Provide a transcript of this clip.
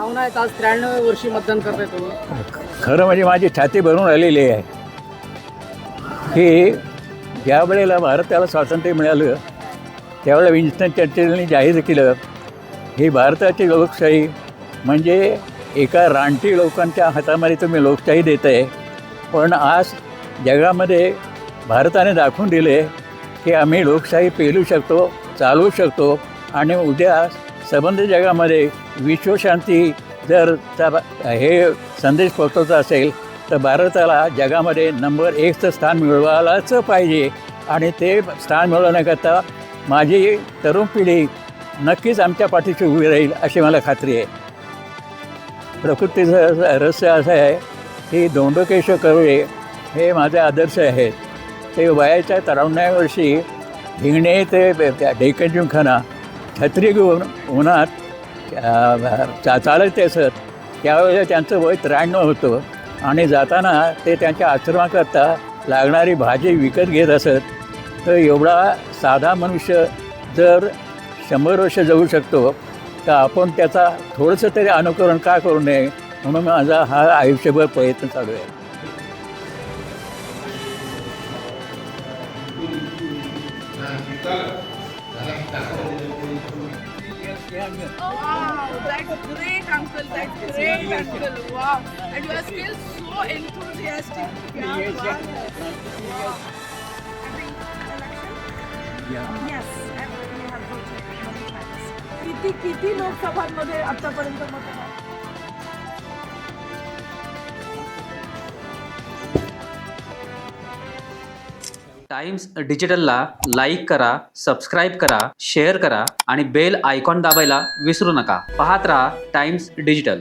नाव नाही आज 93 वर्षी मतदान करताय तुम्ही. खरं म्हणजे माझी छाती भरून आलेली आहे की ज्या वेळेला भारताला स्वातंत्र्य मिळालं त्यावेळेला विन्स्टन चर्चिलने जाहीर केलं ही भारताची लोकशाही म्हणजे एका रानटी लोकांच्या हातामध्ये तुम्ही लोकशाही देत आहे. पण आज जगामध्ये भारताने दाखवून दिले की आम्ही लोकशाही पेलू शकतो, चालवू शकतो आणि उद्या संबंध जगामध्ये विश्वशांती जर हे संदेश पोहोचवचा असेल तर भारताला जगामध्ये नंबर 1चं स्थान मिळवायलाच पाहिजे. आणि ते स्थान मिळवण्याकरता माझी तरुण पिढी नक्कीच आमच्या पाठीशी उभी राहील अशी मला खात्री आहे. प्रकृतीचं रहस्य असं आहे की दोंडकेश्वर कर्वे हे माझे आदर्श आहेत. ते वयाच्या 93व्या वर्षी हिंगणे ते डेक्कन जिमखाना छत्री घेऊन उन्हात चालत असत. त्यावेळेला त्यांचं वय 93 होतं आणि जाताना ते त्यांच्या आश्रमाकरता लागणारी भाजी विकत घेत असत. तर एवढा साधा मनुष्य जर 100 वर्ष जगू शकतो तर आपण त्याचा थोडंसं तरी अनुकरण का करू नये म्हणून माझा हा आयुष्यभर प्रयत्न चालू आहे. Wow, that's great, uncle. That's great, uncle. Wow, and you are still so enthusiastic. Yeah, wow. Yes, we have voted many times. किती लोकसभांमध्ये आतापर्यंत मतदान? टाइम्स डिजिटलला लाईक करा, सबस्क्राईब करा, शेअर करा आणि बेल आयकॉन दाबायला विसरू नका. पाहत रहा टाइम्स डिजिटल.